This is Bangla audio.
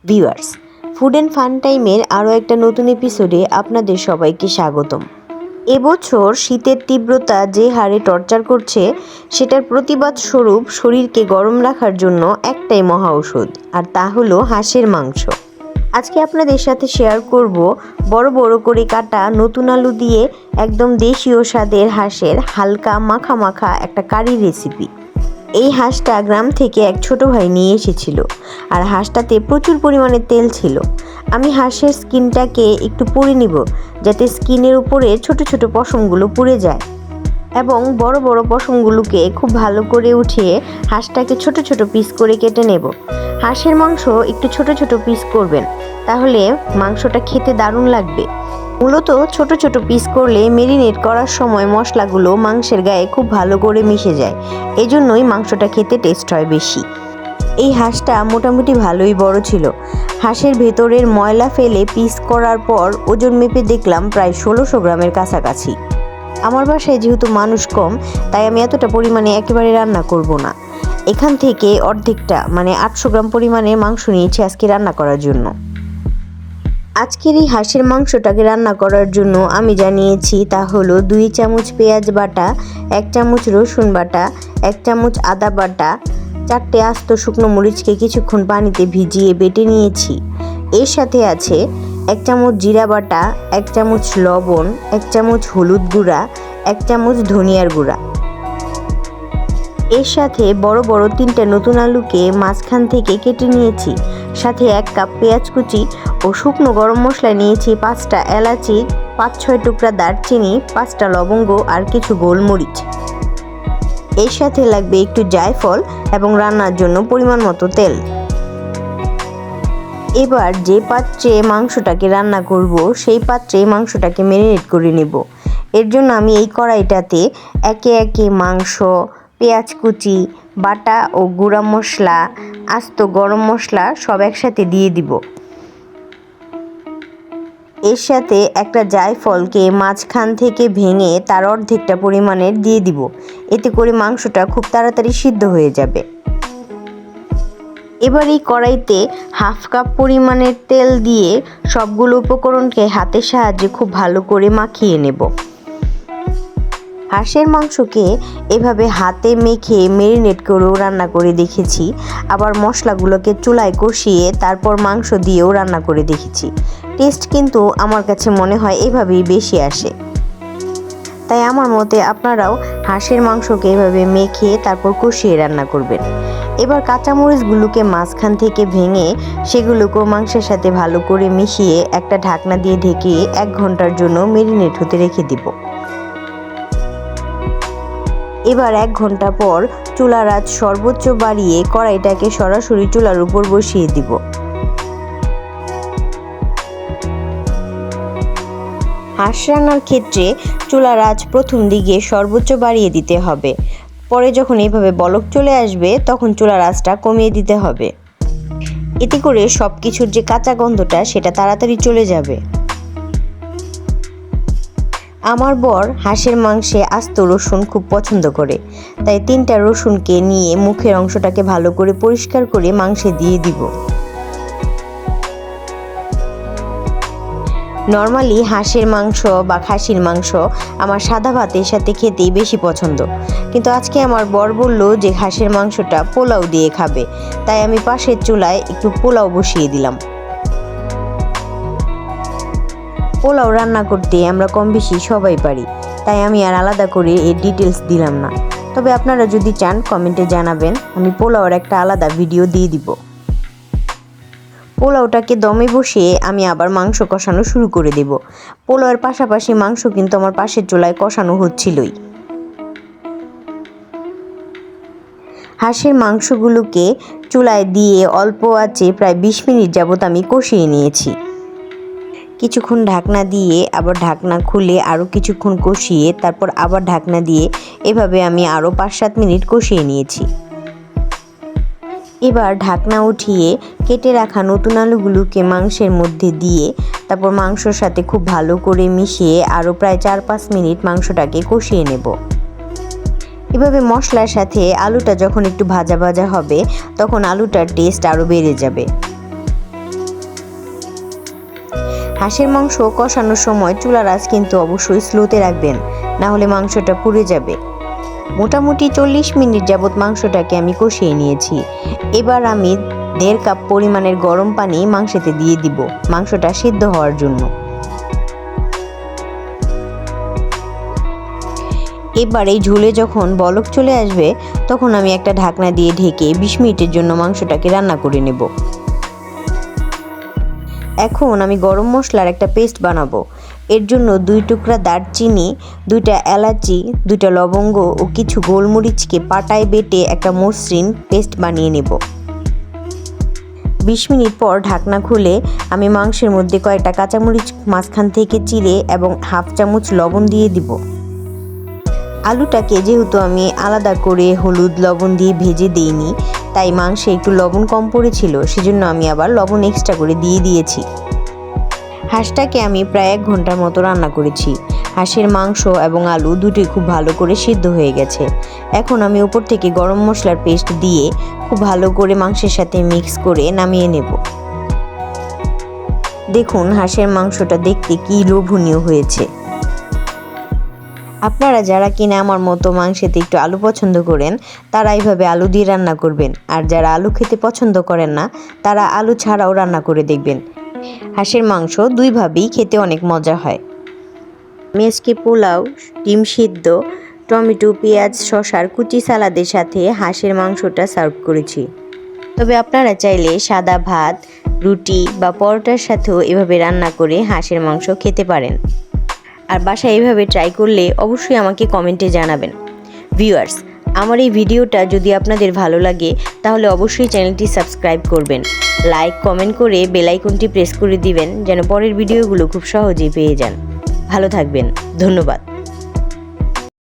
ভিউয়ার্স, ফুড অ্যান্ড ফান টাইমের আরও একটা নতুন এপিসোডে আপনাদের সবাইকে স্বাগতম। এবছর শীতের তীব্রতা যে হারে টর্চার করছে, সেটার প্রতিবাদ স্বরূপ শরীরকে গরম রাখার জন্য একটাই মহা ঔষধ, আর তা হলো হাঁসের মাংস। আজকে আপনাদের সাথে শেয়ার করব বড় বড় করে কাটা নতুন আলু দিয়ে একদম দেশীয় স্বাদের হাঁসের হালকা মাখা মাখা একটা কারি রেসিপি। এই হাঁসটা গ্রাম থেকে এক ছোট ভাই নিয়ে এসেছিল, আর হাঁসটাতে প্রচুর পরিমাণে তেল ছিল। আমি হাঁসের স্কিনটাকে একটু পুড়ে নিব, যাতে স্কিনের উপরে ছোট ছোট পশমগুলো পুড়ে যায়, এবং বড় বড় পশমগুলোকে খুব ভালো করে উঠিয়ে হাঁসটাকে ছোট ছোট পিস করে কেটে নেব। হাঁসের মাংস একটু ছোট ছোট পিস করবেন, তাহলে মাংসটা খেতে দারুণ লাগবে। মূলত ছোট ছোট পিস করলে মেরিনেট করার সময় মশলাগুলো মাংসের গায়ে খুব ভালো করে মিশে যায়, এজন্যই মাংসটা খেতে টেস্ট হয় বেশি। এই হাঁসটা মোটামুটি ভালোই বড় ছিল। হাঁসের ভেতরের ময়লা ফেলে পিস করার পর ওজন মেপে দেখলাম প্রায় 1600 গ্রামের কাছাকাছি। আমার বাসায় যেহেতু মানুষ কম, তাই আমি এতটা পরিমাণে একেবারে রান্না করব না। এখান থেকে অর্ধেকটা মানে 800 গ্রাম পরিমাণের মাংস নিয়েছি আজকে রান্না করার জন্য। আজকের এই হাঁসের মাংসটাকে রান্না করার জন্য আমি যা নিয়েছি তা হলো 2 চামচ পেঁয়াজ বাটা, 1 চামচ রসুন বাটা, 1 চামচ আদা বাটা, 4টে আস্ত শুকনো মরিচকে কিছুক্ষণ পানিতে ভিজিয়ে বেটে নিয়েছি। এর সাথে আছে 1 চামচ জিরা বাটা, 1 চামচ লবণ, 1 চামচ হলুদ গুঁড়া, 1 চামচ ধনিয়ার গুঁড়া। এর সাথে বড় বড় 3টে নতুন আলুকে মাঝখান থেকে কেটে নিয়েছি। সাথে 1 কাপ পেঁয়াজ কুচি ও শুকনো গরম মশলা নিয়েছি, 5টা এলাচি, 5-6 টুকরা দারচিনি, 5টা লবঙ্গ আর কিছু গোলমরিচ। এর সাথে লাগবে একটু জায়ফল এবং রান্নার জন্য পরিমাণ মতো তেল। এবার যে পাত্রে মাংসটাকে রান্না করব, সেই পাত্রে মাংসটাকে ম্যারিনেট করে নেব। এর জন্য আমি এই কড়াইটাতে একে একে মাংস, পেঁয়াজ কুচি, বাটা ও গুঁড়া মশলা, আস্ত গরম মশলা সব একসাথে দিয়ে দিব। এর সাথে একটা জায়ফলকে মাঝখান থেকে ভেঙে তার অর্ধেকটা পরিমাণের দিয়ে দিব। এতে করে মাংসটা খুব তাড়াতাড়ি সিদ্ধ হয়ে যাবে। এবার এই কড়াইতে 1/2 কাপ পরিমাণের তেল দিয়ে সবগুলো উপকরণকে হাতের সাহায্যে খুব ভালো করে মাখিয়ে নেব। হাঁসের মাংসকে এভাবে হাতে মেখে ম্যারিনেট করেও রান্না করে দেখেছি, আবার মশলাগুলোকে চুলায় কষিয়ে তারপর মাংস দিয়েও রান্না করে দেখেছি। টেস্ট কিন্তু আমার কাছে মনে হয় এভাবেই বেশি আসে। তাই আমার মতে আপনারাও হাঁসের মাংসকে এভাবে মেখে তারপর কষিয়ে রান্না করবেন। এবার কাঁচামরিচগুলোকে মাঝখান থেকে ভেঙে সেগুলোকেও মাংসের সাথে ভালো করে মিশিয়ে একটা ঢাকনা দিয়ে ঢেকে 1 ঘন্টার জন্য ম্যারিনেট হতে রেখে দিব। এবার 1 ঘন্টা পর চুলার আঁচ সর্বোচ্চ বাড়িয়ে কড়াইটাকে সরাসরি চুলার উপর বসিয়ে দিব। হাঁস রান্নার ক্ষেত্রে চুলার আঁচ প্রথম দিকে সর্বোচ্চ বাড়িয়ে দিতে হবে, পরে যখন এইভাবে বলক চলে আসবে তখন চুলার আঁচটা কমিয়ে দিতে হবে। এতে করে সব কিছুর যে কাঁচা গন্ধটা সেটা তাড়াতাড়ি চলে যাবে। আমার বর হাঁসের মাংসে আস্ত রসুন খুব পছন্দ করে, তাই 3টা রসুনকে নিয়ে মুখের অংশটাকে ভালো করে পরিষ্কার করে মাংসে দিয়ে দিব। নর্মালি হাঁসের মাংস বা খাসির মাংস আমার সাদা ভাতের সাথে খেতেই বেশি পছন্দ, কিন্তু আজকে আমার বর বলল যে হাঁসের মাংসটা পোলাও দিয়ে খাবে, তাই আমি পাশের চুলায় একটু পোলাও বসিয়ে দিলাম। পোলাও রান্না করতে আমরা কম বেশি সবাই পারি, তাই আমি আর আলাদা করে এর ডিটেলস দিলাম না। তবে আপনারা যদি চান কমেন্টে জানাবেন, আমি পোলাওর একটা আলাদা ভিডিও দিয়ে দিব। পোলাওটাকে দমে বসিয়ে আমি আবার মাংস কষানো শুরু করে দেব। পোলাওয়ের পাশাপাশি মাংস কিন্তু আমার পাশের চুলায় কষানো হচ্ছিলই। হাঁসের মাংসগুলোকে চুলায় দিয়ে অল্প আঁচে প্রায় 20 মিনিট যাবত আমি কষিয়ে নিয়েছি। কিছুক্ষণ ঢাকনা দিয়ে আবার ঢাকনা খুলে আরও কিছুক্ষণ কষিয়ে তারপর আবার ঢাকনা দিয়ে এভাবে আমি আরও 5-7 মিনিট কষিয়ে নিয়েছি। এবার ঢাকনা উঠিয়ে কেটে রাখা নতুন আলুগুলোকে মাংসের মধ্যে দিয়ে তারপর মাংসর সাথে খুব ভালো করে মিশিয়ে আরও প্রায় 4-5 মিনিট মাংসটাকে কষিয়ে নেব। এভাবে মশলার সাথে আলুটা যখন একটু ভাজা ভাজা হবে তখন আলুটার টেস্ট আরও বেড়ে যাবে। হাঁসের মাংস কষানোর সময় চুলার আঁচ কিন্তু অবশ্যই স্লোতে রাখবেন, না হলে মাংসটা পুড়ে যাবে। মোটামুটি 40 মিনিট যাবৎ মাংসটাকে আমি কষিয়ে নিয়েছি। এবার আমি 1.5 কাপ পরিমাণের গরম পানি মাংসেতে দিয়ে দিব মাংসটা সিদ্ধ হওয়ার জন্য। এবার এই ঝোলে যখন বলক চলে আসবে তখন আমি একটা ঢাকনা দিয়ে ঢেকে 20 মিনিটের জন্য মাংসটাকে রান্না করে নেব। এখন আমি গরম মশলার একটা পেস্ট বানাবো। এর জন্য 2 টুকরা দারচিনি, 2টা এলাচি, 2টা লবঙ্গ ও কিছু গোলমরিচকে পাটায় বেটে একটা মসৃণ পেস্ট বানিয়ে নেব। 20 মিনিট পর ঢাকনা খুলে আমি মাংসের মধ্যে কয়েকটা কাঁচামরিচ মাঝখান থেকে চিড়ে এবং হাফ চামচ লবণ দিয়ে দিব। আলুটাকে যেহেতু আমি আলাদা করে হলুদ লবণ দিয়ে ভেজে দিইনি, তাই মাংসে একটু লবণ কম পড়েছিল, সেজন্য আমি আবার লবণ এক্সট্রা করে দিয়ে দিয়েছি। হাঁসটাকে আমি প্রায় 1 ঘন্টার মতো রান্না করেছি। হাঁসের মাংস এবং আলু দুটোই খুব ভালো করে সিদ্ধ হয়ে গেছে। এখন আমি উপর থেকে গরম মশলার পেস্ট দিয়ে খুব ভালো করে মাংসের সাথে মিক্স করে নামিয়ে নেব। দেখুন হাঁসের মাংসটা দেখতে কি লোভনীয় হয়েছে। আপনারা যারা কিনা আমার মতো মাংসেতে একটু আলু পছন্দ করেন তারা এইভাবে আলু দিয়ে রান্না করবেন, আর যারা আলু খেতে পছন্দ করেন না তারা আলু ছাড়াও রান্না করে দেখবেন। হাঁসের মাংস দুইভাবেই খেতে অনেক মজা হয়। আমি আজকে পোলাও, ডিম সিদ্ধ, টমেটো, পেঁয়াজ, শসার কুচি সালাদের সাথে হাঁসের মাংসটা সার্ভ করেছি। তবে আপনারা চাইলে সাদা ভাত, রুটি বা পরোটার সাথেও এভাবে রান্না করে হাঁসের মাংস খেতে পারেন। আর বাসায় এইভাবে ট্রাই করলে অবশ্যই আমাকে কমেন্টে জানাবেন। ভিউয়ার্স, আমার এই ভিডিওটা যদি আপনাদের ভালো লাগে তাহলে অবশ্যই চ্যানেলটি সাবস্ক্রাইব করবেন, লাইক কমেন্ট করে বেল আইকনটি প্রেস করে দিবেন যেন পরের ভিডিওগুলো খুব সহজেই পেয়ে যান। ভালো থাকবেন, ধন্যবাদ।